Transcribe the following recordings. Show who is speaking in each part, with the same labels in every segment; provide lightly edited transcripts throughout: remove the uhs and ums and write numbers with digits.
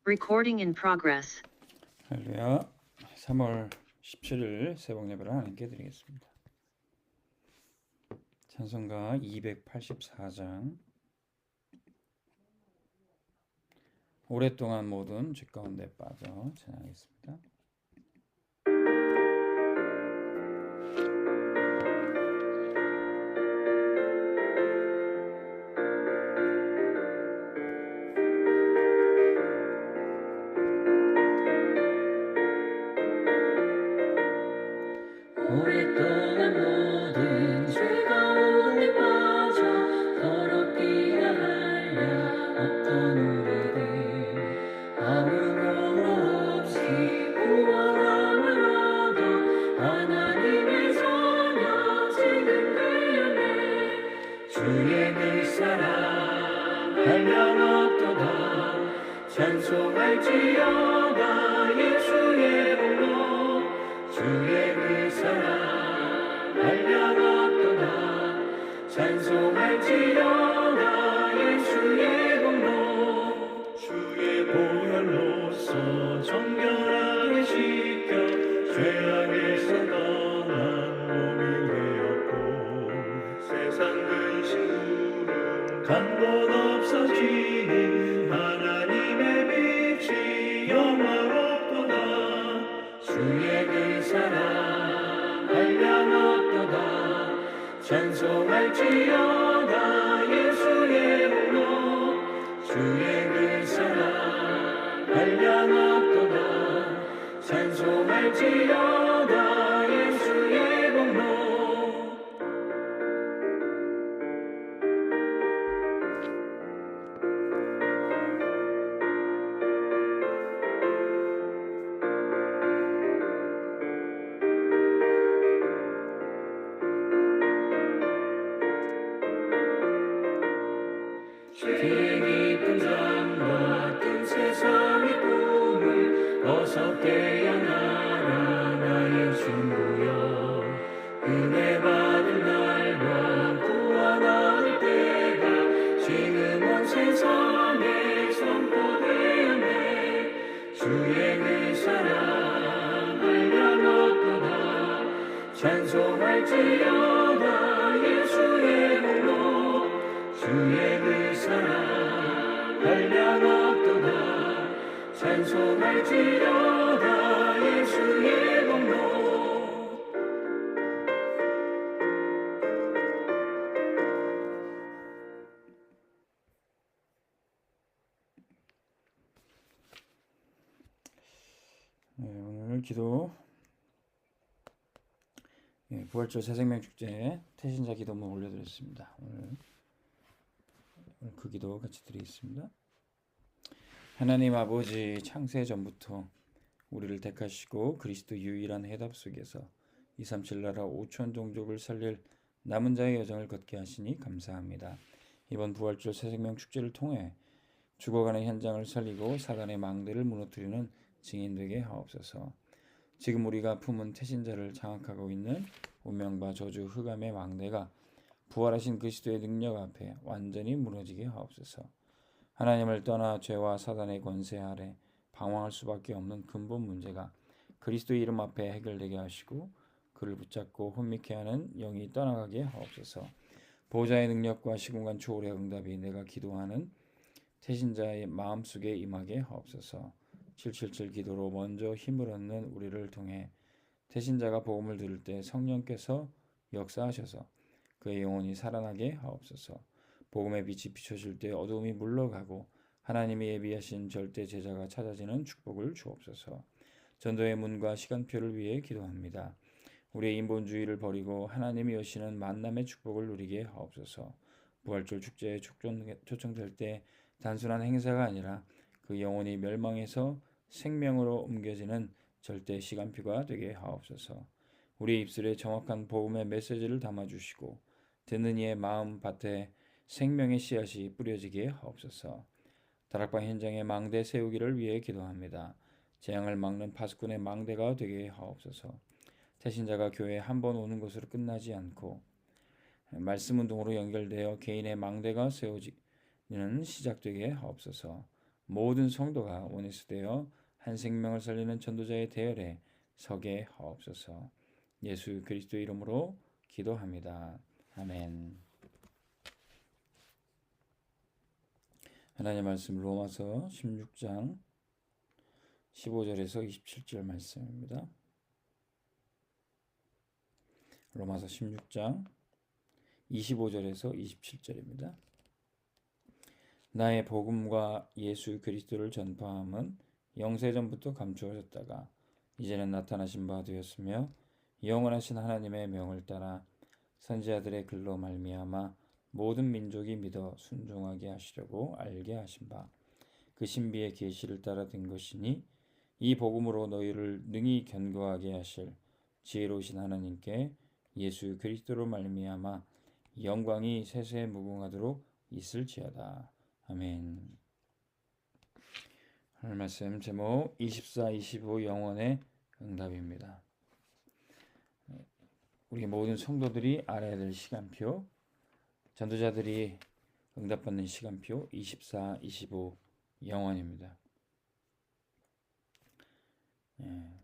Speaker 1: Recording in progress.
Speaker 2: 할렐루야. 3월 17일 새벽 예배를 하나님께 드리겠습니다. 찬송가 284장. 오랫동안 모든 죄 가운데 빠져 찬양하겠습니다.
Speaker 3: 오랫동안 모든 죄 가운데 빠져 더럽기야 하려 없던 우리들 아무것도 없이 구원함을 얻어 하나님의 자녀 지금 되었네. 주의 그 사랑 한량없도다 찬송할지어다 예수의 복로 주의 그 사랑 한량없도다 찬송할지어다 예수의 공로 주의 보혈로서 정결하게 씻겨 죄악에서 떠난 몸이 되었고 세상 근심으로 간곳 없어지니 하나님의 빛이 영화롭도다 주의 그 사랑 한량없도다 찬송할지어다 예수의 복로 주의 그 사랑 한량없도다 찬송할지어다 예수의 복로 죄의 깊은 잠과 뜬 세상의 꿈을 어서 깨어나라 나의 친구여 은혜 받은 날과 구원할 때가 지금 온 세상에 선포되었네. 주의 그 사랑 한량없도다 찬송할지어다 예수의 복로 주의 그 사랑 한량없도다 찬송할지어다 예수의 복로
Speaker 2: 오늘 기도 부활절 새생명 축제 태신자 기도문 올려드렸습니다. 오늘 그 기도 같이 드리겠습니다. 하나님 아버지, 창세 전부터 우리를 택하시고 그리스도 유일한 해답 속에서 237 나라 5천 종족을 살릴 남은 자의 여정을 걷게 하시니 감사합니다. 이번 부활절 새생명 축제를 통해 죽어가는 현장을 살리고 사단의 망대를 무너뜨리는 증인되게 하옵소서. 지금 우리가 품은 태신자를 장악하고 있는 운명과 저주 흑암의 망대가 부활하신 그리스도의 능력 앞에 완전히 무너지게 하옵소서. 하나님을 떠나 죄와 사단의 권세 아래 방황할 수밖에 없는 근본 문제가 그리스도의 이름 앞에 해결되게 하시고 그를 붙잡고 혼미케 하는 영이 떠나가게 하옵소서. 보호자의 능력과 시공간 초월의 응답이 내가 기도하는 태신자의 마음속에 임하게 하옵소서. 777 기도로 먼저 힘을 얻는 우리를 통해 태신자가 복음을 들을 때 성령께서 역사하셔서 그의 영혼이 살아나게 하옵소서. 복음의 빛이 비춰질 때 어두움이 물러가고 하나님이 예비하신 절대 제자가 찾아지는 축복을 주옵소서. 전도의 문과 시간표를 위해 기도합니다. 우리의 인본주의를 버리고 하나님이 여시는 만남의 축복을 누리게 하옵소서. 부활절 축제에 초청될 때 단순한 행사가 아니라 그 영혼이 멸망에서 생명으로 옮겨지는 절대 시간표가 되게 하옵소서. 우리 입술에 정확한 복음의 메시지를 담아주시고 듣는 이의 마음 밭에 생명의 씨앗이 뿌려지게 하옵소서. 다락방 현장의 망대 세우기를 위해 기도합니다. 재앙을 막는 파수꾼의 망대가 되게 하옵소서. 태신자가 교회에 한 번 오는 것으로 끝나지 않고 말씀 운동으로 연결되어 개인의 망대가 세워지는 시작되게 하옵소서. 모든 성도가 원리스되어 한 생명을 살리는 전도자의 대열에 서게 하옵소서. 예수 그리스도 이름으로 기도합니다. 아멘. 하나님 말씀 로마서 16장 15절에서 27절 말씀입니다. 로마서 16장 25절에서 27절입니다. 나의 복음과 예수 그리스도를 전파함은 영세전부터 감추어졌다가 이제는 나타나신 바 되었으며 영원하신 하나님의 명을 따라 선지자들의 글로 말미암아 모든 민족이 믿어 순종하게 하시려고 알게 하신 바 그 신비의 계시를 따라 된 것이니 이 복음으로 너희를 능히 견고하게 하실 지혜로우신 하나님께 예수 그리스도로 말미암아 영광이 세세 무궁하도록 있을지어다. 아멘. 오늘 말씀 제목 24, 25 영원의 응답입니다. 우리 모든 성도들이 알아야 될 시간표, 전도자들이 응답받는 시간표 24, 25 영원입니다.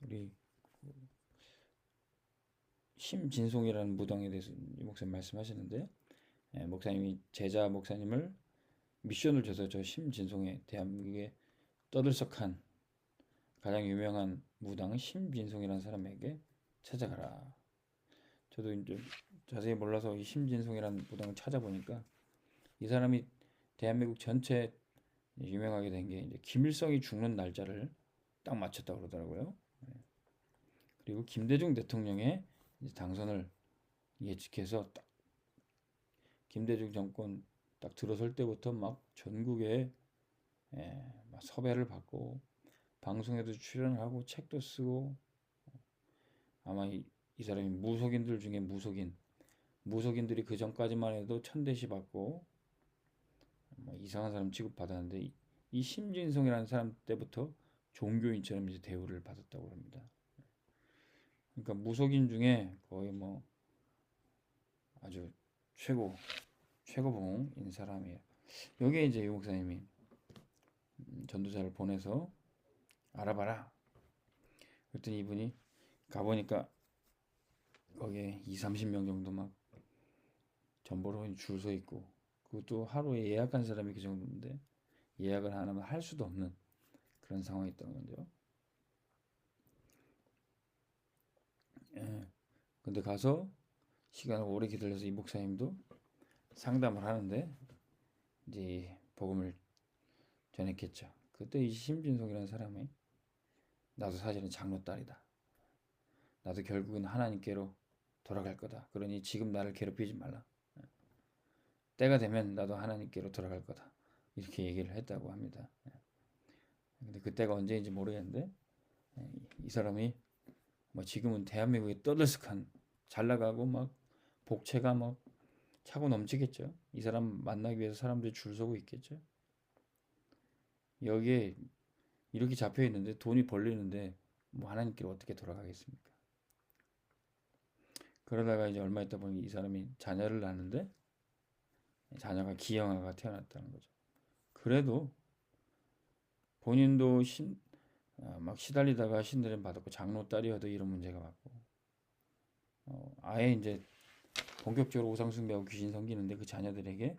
Speaker 2: 우리 심진송이라는 무당에 대해서 목사님 말씀하시는데, 목사님이 제자 목사님을 미션을 줘서 저 심진송의 대한민국의 떠들썩한 가장 유명한 무당 심진송이라는 사람에게 찾아가라. 저도 이제 자세히 몰라서 이 심진송이라는 무당을 찾아보니까 이 사람이 대한민국 전체 유명하게 된 게 이제 김일성이 죽는 날짜를 딱 맞췄다고 그러더라고요. 그리고 김대중 대통령의 이제 당선을 예측해서 딱 김대중 정권 딱 들어설 때부터 막 전국에 막 섭외를 받고 방송에도 출연하고 책도 쓰고, 아마 이 사람이 무속인들 중에 무속인들이 그 전까지만 해도 천대시 받고 뭐 이상한 사람 취급받았는데 이 심진성이라는 사람 때부터 종교인처럼 이제 대우를 받았다고 합니다. 그러니까 무속인 중에 거의 뭐 아주 최고봉인 사람이에요. 여기에 이제 유 목사님이 전도자를 보내서 알아봐라. 그랬더니 이분이 가보니까 거기에 20-30명 정도 막 전보로 줄 서 있고, 그것도 하루에 예약한 사람이 그 정도인데 예약을 안 하면 할 수도 없는 그런 상황이 있다는 거죠. 근데 가서 시간을 오래 기다려서 이 목사님도 상담을 하는데 이제 복음을 전했겠죠. 그때 이 심진송이라는 사람이 나도 사실은 장로 딸이다. 나도 결국은 하나님께로 돌아갈 거다. 그러니 지금 나를 괴롭히지 말라. 때가 되면 나도 하나님께로 돌아갈 거다. 이렇게 얘기를 했다고 합니다. 근데 그때가 언제인지 모르겠는데 이 사람이 뭐 지금은 대한민국에 떠들썩한 잘 나가고 막 복채가 막 차고 넘치겠죠. 이 사람 만나기 위해서 사람들이 줄 서고 있겠죠. 여기에 이렇게 잡혀 있는데 돈이 벌리는데 뭐 하나님께로 어떻게 돌아가겠습니까? 그러다가 이제 얼마 있다 보니 이 사람이 자녀를 낳는데 자녀가 기형아가 태어났다는 거죠. 그래도 본인도 막 시달리다가 신들림 받았고 장로 딸이어도 이런 문제가 왔고, 아예 이제 본격적으로 우상 숭배하고 귀신 섬기는데 그 자녀들에게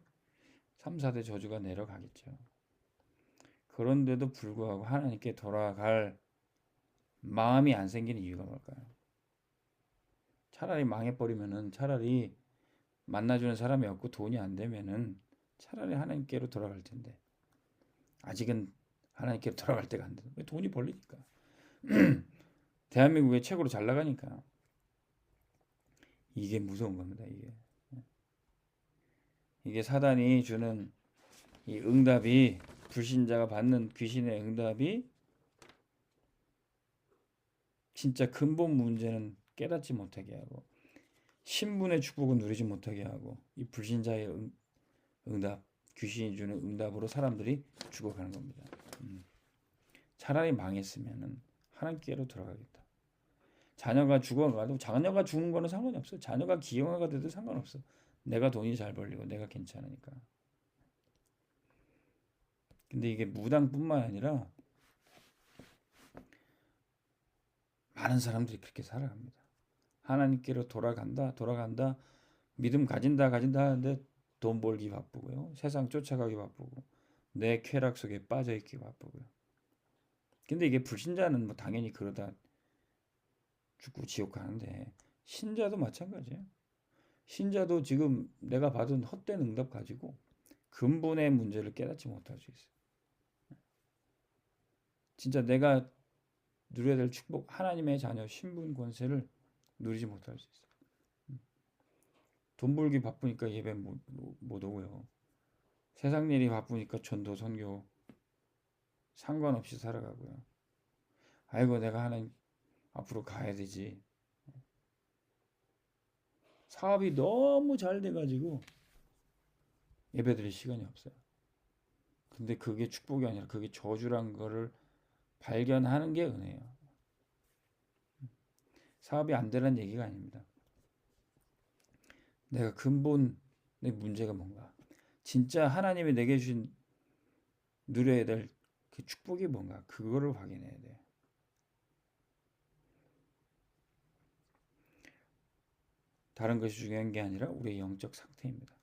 Speaker 2: 3, 4대 저주가 내려가겠죠. 그런데도 불구하고 하나님께 돌아갈 마음이 안 생기는 이유가 뭘까요? 차라리 망해버리면은, 차라리 만나주는 사람이 없고 돈이 안 되면은 차라리 하나님께로 돌아갈 텐데 아직은 하나님께로 돌아갈 때가 안 돼. 왜? 돈이 벌리니까. 대한민국에 최고로 잘 나가니까. 이게 무서운 겁니다. 이게 사단이 주는 이 응답이, 불신자가 받는 귀신의 응답이 진짜 근본 문제는 깨닫지 못하게 하고 신분의 축복을 누리지 못하게 하고, 이 불신자의 응답, 귀신이 주는 응답으로 사람들이 죽어가는 겁니다. 차라리 망했으면은 하나님께로 돌아가겠다. 자녀가 죽어가도, 자녀가 죽은 거는 상관이 없어. 자녀가 기형아가 돼도 상관없어. 내가 돈이 잘 벌리고 내가 괜찮으니까. 근데 이게 무당뿐만 아니라 많은 사람들이 그렇게 살아갑니다. 하나님께로 돌아간다, 믿음 가진다 하는데 돈 벌기 바쁘고요. 세상 쫓아가기 바쁘고 내 쾌락 속에 빠져 있기 바쁘고요. 근데 이게 불신자는 뭐 당연히 그러다 죽고 지옥 가는데 신자도 마찬가지예요. 신자도 지금 내가 받은 헛된 응답 가지고 근본의 문제를 깨닫지 못할 수 있어요. 진짜 내가 누려야 될 축복, 하나님의 자녀 신분 권세를 누리지 못할 수 있어요. 돈 벌기 바쁘니까 예배 못 오고요. 세상 일이 바쁘니까 전도 선교 상관없이 살아가고요. 아이고 내가 하나님 앞으로 가야 되지. 사업이 너무 잘 돼가지고 예배드릴 시간이 없어요. 근데 그게 축복이 아니라 그게 저주란 거를 발견하는 게 은혜예요. 사업이 안 되라는 얘기가 아닙니다. 내가 근본의 문제가 뭔가, 진짜 하나님이 내게 주신 누려야 될 그 축복이 뭔가, 그거를 확인해야 돼요. 다른 것이 중요한 게 아니라 우리의 영적 상태입니다.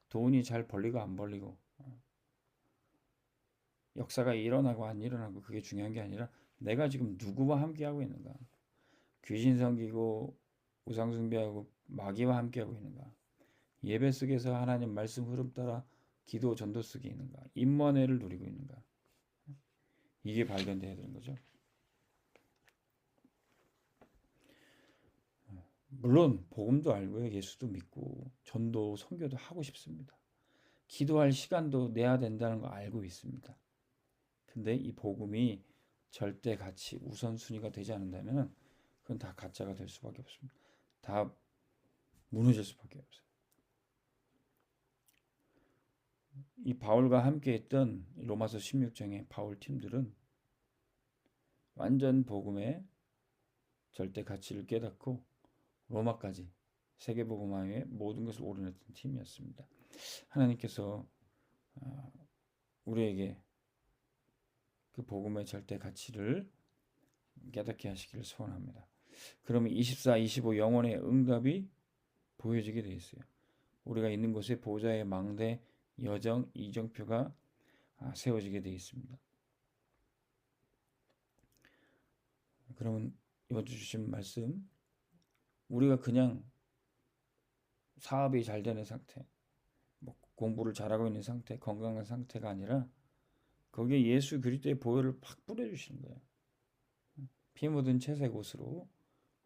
Speaker 2: 돈이 잘 벌리고 안 벌리고, 역사가 일어나고 안 일어나고 그게 중요한 게 아니라 내가 지금 누구와 함께하고 있는가, 귀신 섬기고 우상 숭배하고 마귀와 함께하고 있는가, 예배 속에서 하나님 말씀 흐름 따라 기도 전도 속에 있는가, 임원회를 누리고 있는가, 이게 발견돼야 되는 거죠. 물론 복음도 알고요, 예수도 믿고 전도 선교도 하고 싶습니다. 기도할 시간도 내야 된다는 거 알고 있습니다. 근데 이 복음이 절대 가치 우선순위가 되지 않는다면 그건 다 가짜가 될 수밖에 없습니다. 다 무너질 수밖에 없어요. 이 바울과 함께 했던 로마서 16장의 바울 팀들은 완전 복음의 절대 가치를 깨닫고 로마까지 세계복음화에 모든 것을 올인했던 팀이었습니다. 하나님께서 우리에게 그 복음의 절대 가치를 깨닫게 하시기를 소원합니다. 그러면 24, 25 영혼의 응답이 보여지게 되어 있어요. 우리가 있는 곳에 보좌의 망대, 여정, 이정표가 세워지게 되어 있습니다. 그러면 이번 주 주신 말씀, 우리가 그냥 사업이 잘 되는 상태, 뭐 공부를 잘하고 있는 상태, 건강한 상태가 아니라 거기에 예수 그리스도의 보혈을 팍 뿌려주시는 거예요. 피 묻은 채색 옷으로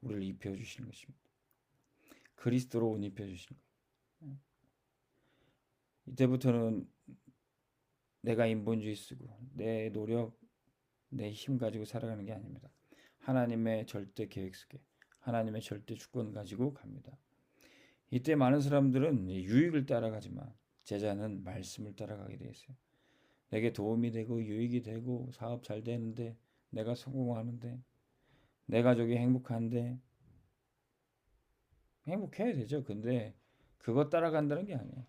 Speaker 2: 우리를 입혀주시는 것입니다. 그리스도로 옷 입혀주시는 거예요. 이때부터는 내가 인본주의 쓰고 내 노력, 내 힘 가지고 살아가는 게 아닙니다. 하나님의 절대 계획 속에 하나님의 절대 주권 가지고 갑니다. 이때 많은 사람들은 유익을 따라가지만 제자는 말씀을 따라가게 되어 있어요. 내게 도움이 되고 유익이 되고 사업 잘 되는데, 내가 성공하는데, 내 가족이 행복한데, 행복해야 되죠. 근데 그것 따라간다는 게 아니에요.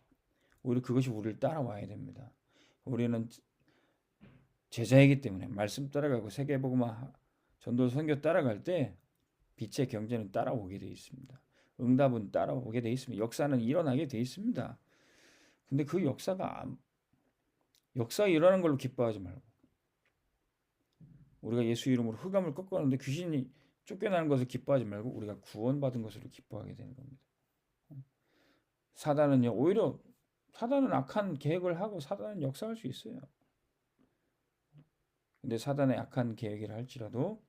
Speaker 2: 오히려 그것이 우리를 따라와야 됩니다. 우리는 제자이기 때문에 말씀 따라가고 세계복음화 전도 선교 따라갈 때 빛의 경제는 따라오게 되어 있습니다. 응답은 따라오게 되어 있습니다. 역사는 일어나게 되어 있습니다. 근데 그 역사가 일어나는 걸로 기뻐하지 말고, 우리가 예수 이름으로 흑암을 꺾었는데 귀신이 쫓겨나는 것을 기뻐하지 말고 우리가 구원받은 것으로 기뻐하게 되는 겁니다. 사단은요, 오히려 사단은 악한 계획을 하고 사단은 역사할 수 있어요. 근데 사단의 악한 계획을 할지라도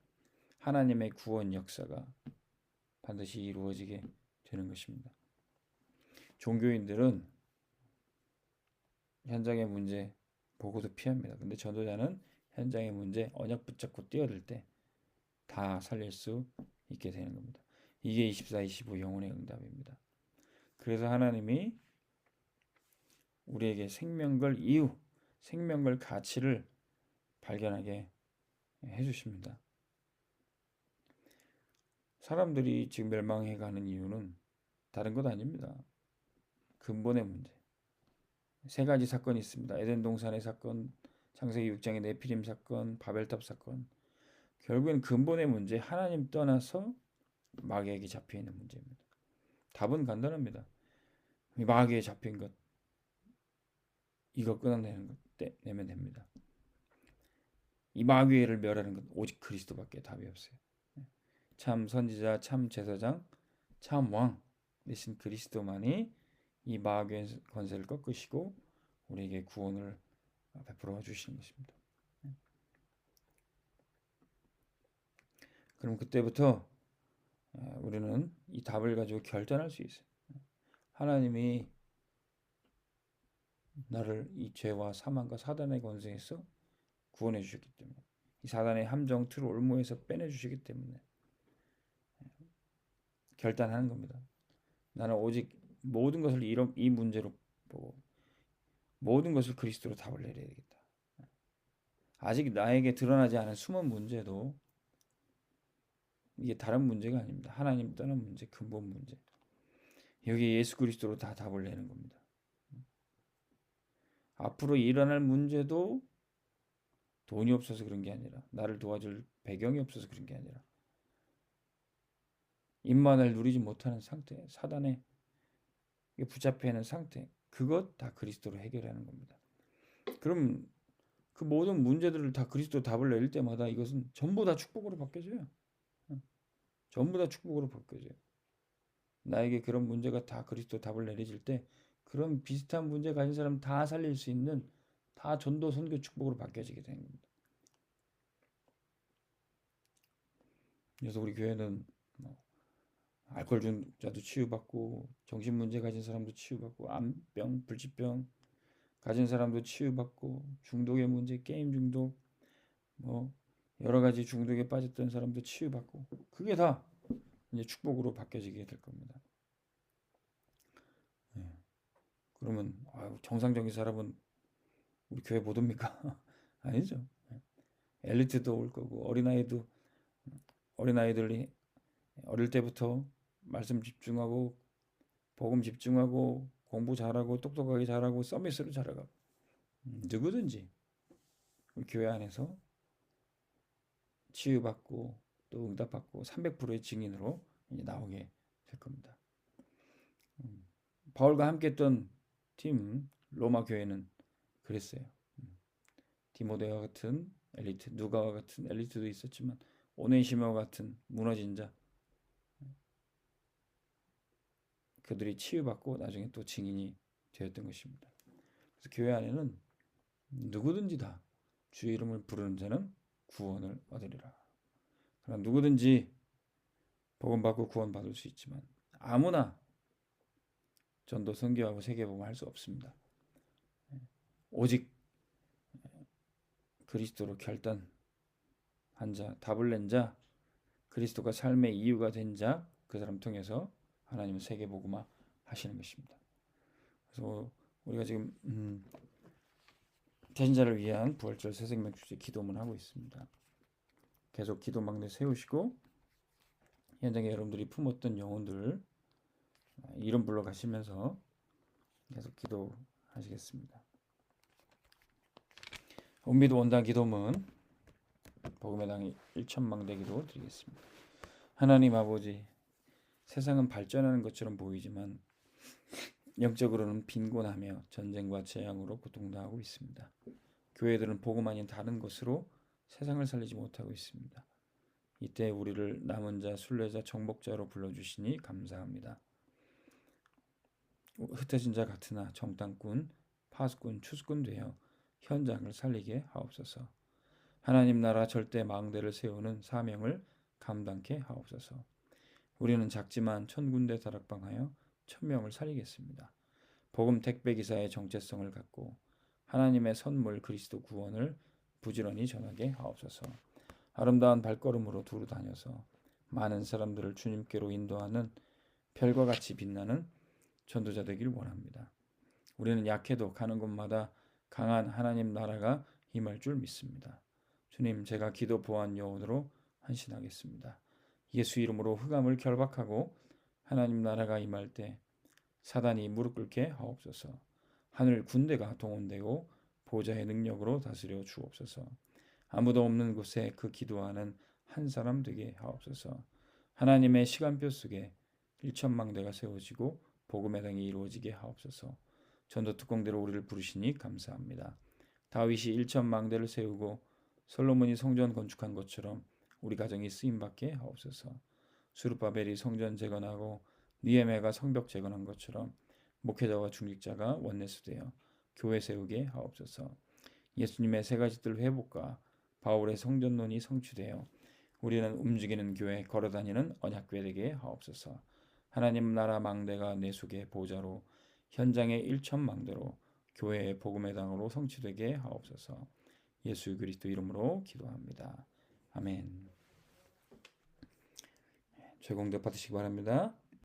Speaker 2: 하나님의 구원 역사가 반드시 이루어지게 되는 것입니다. 종교인들은 현장의 문제 보고도 피합니다. 근데 전도자는 현장의 문제 언약 붙잡고 뛰어들 때 다 살릴 수 있게 되는 겁니다. 이게 24, 25 영혼의 응답입니다. 그래서 하나님이 우리에게 생명걸 이유, 생명걸 가치를 발견하게 해주십니다. 사람들이 지금 멸망해 가는 이유는 다른 것 아닙니다. 근본의 문제. 세 가지 사건이 있습니다. 에덴 동산의 사건, 창세기 6장의 네피림 사건, 바벨탑 사건. 결국엔 근본의 문제, 하나님 떠나서 마귀에게 잡혀 있는 문제입니다. 답은 간단합니다. 마귀에 잡힌 것, 이거 끊어내면 됩니다. 이 마귀를 멸하는 것 오직 그리스도밖에 답이 없어요. 참 선지자, 참 제사장, 참 왕 대신 그리스도만이 이 마귀의 권세를 꺾으시고 우리에게 구원을 베풀어 주시는 것입니다. 그럼 그때부터 우리는 이 답을 가지고 결단할 수 있어요. 하나님이 나를 이 죄와 사망과 사단의 권세에서 구원해 주셨기 때문에, 이 사단의 함정 틀 올무에서 빼내 주시기 때문에 결단하는 겁니다. 나는 오직 모든 것을 이 문제로 보고 모든 것을 그리스도로 답을 내려야 되겠다. 아직 나에게 드러나지 않은 숨은 문제도 이게 다른 문제가 아닙니다. 하나님 떠난 문제, 근본 문제. 여기 예수 그리스도로 다 답을 내는 겁니다. 앞으로 일어날 문제도 돈이 없어서 그런 게 아니라, 나를 도와줄 배경이 없어서 그런 게 아니라, 임만을 누리지 못하는 상태, 사단에 붙잡혀 있는 상태, 그것 다 그리스도로 해결하는 겁니다. 그럼 그 모든 문제들을 다 그리스도 답을 내릴 때마다 이것은 전부 다 축복으로 바뀌어져요. 전부 다 축복으로 바뀌어져요. 나에게 그런 문제가 다 그리스도 답을 내려질 때 그런 비슷한 문제 가진 사람 다 살릴 수 있는, 다 전도 선교 축복으로 바뀌어지게 되는 겁니다. 그래서 우리 교회는 알코올 중독자도 치유받고, 정신 문제 가진 사람도 치유받고, 암병, 불치병 가진 사람도 치유받고, 중독의 문제, 게임 중독, 여러 가지 중독에 빠졌던 사람도 치유받고, 그게 다 이제 축복으로 바뀌어지게 될 겁니다. 그러면 정상적인 사람은 우리 교회 못 옵니까? 아니죠. 엘리트도 올 거고, 어린아이들이 어릴 때부터 말씀 집중하고 복음 집중하고 공부 잘하고 똑똑하게 잘하고 서밋으로 자라가 누구든지 우리 교회 안에서 치유받고 또 응답받고 300%의 증인으로 이제 나오게 될 겁니다. 바울과 함께했던 팀 로마 교회는 그랬어요. 디모데와 같은 엘리트, 누가와 같은 엘리트도 있었지만 오네시모와 같은 무너진 자, 그들이 치유받고 나중에 또 증인이 되었던 것입니다. 그래서 교회 안에는 누구든지 다 주의 이름을 부르는 자는 구원을 얻으리라. 그러나 누구든지 복음 받고 구원 받을 수 있지만 아무나 전도 선교하고 세계복음 할 수 없습니다. 오직 그리스도로 결단한 자, 답을 낸 자, 그리스도가 삶의 이유가 된 자, 그 사람 통해서 하나님은 세계복음화 하시는 것입니다. 그래서 우리가 지금 태신자를 위한 부활절 새생명 축제 기도문 하고 있습니다. 계속 기도 막내 세우시고 현장에 여러분들이 품었던 영혼들 이름 불러 가시면서 계속 기도하시겠습니다. 온미도 원당 기도문 복음의 당 1천망대 기도 드리겠습니다. 하나님 아버지, 세상은 발전하는 것처럼 보이지만 영적으로는 빈곤하며 전쟁과 재앙으로 고통당하고 있습니다. 교회들은 복음 아닌 다른 것으로 세상을 살리지 못하고 있습니다. 이때 우리를 남은 자, 순례자, 정복자로 불러주시니 감사합니다. 흩어진 자 같으나 정탐꾼, 파수꾼, 추수꾼 되어 현장을 살리게 하옵소서. 하나님 나라 절대 망대를 세우는 사명을 감당케 하옵소서. 우리는 작지만 1000군데 다락방하여 1000명을 살리겠습니다. 복음 택배기사의 정체성을 갖고 하나님의 선물 그리스도 구원을 부지런히 전하게 하옵소서. 아름다운 발걸음으로 두루 다녀서 많은 사람들을 주님께로 인도하는 별과 같이 빛나는 전도자 되기를 원합니다. 우리는 약해도 가는 곳마다 강한 하나님 나라가 임할 줄 믿습니다. 주님, 제가 기도 보안 요원으로 헌신하겠습니다. 예수 이름으로 흑암을 결박하고 하나님 나라가 임할 때 사단이 무릎 꿇게 하옵소서. 하늘 군대가 동원되고 보좌의 능력으로 다스려 주옵소서. 아무도 없는 곳에 그 기도하는 한 사람 되게 하옵소서. 하나님의 시간표 속에 일천망대가 세워지고 복음의 당이 이루어지게 하옵소서. 전도 특공대로 우리를 부르시니 감사합니다. 다윗이 일천망대를 세우고 솔로몬이 성전 건축한 것처럼 우리 가정이 쓰임받게 하옵소서. 수르바벨이 성전 재건하고 느헤미야가 성벽 재건한 것처럼 목회자와 중직자가 원내수되어 교회 세우게 하옵소서. 예수님의 세 가지 뜰 회복과 바울의 성전론이 성취되어 우리는 움직이는 교회 걸어다니는 언약궤 되게 하옵소서. 하나님 나라 망대가 내 속의 보좌로 현장의 일천망대로 교회의 복음의 당으로 성취되게 하옵소서. 예수 그리스도 이름으로 기도합니다. 아멘. 제공대 받으시기 바랍니다.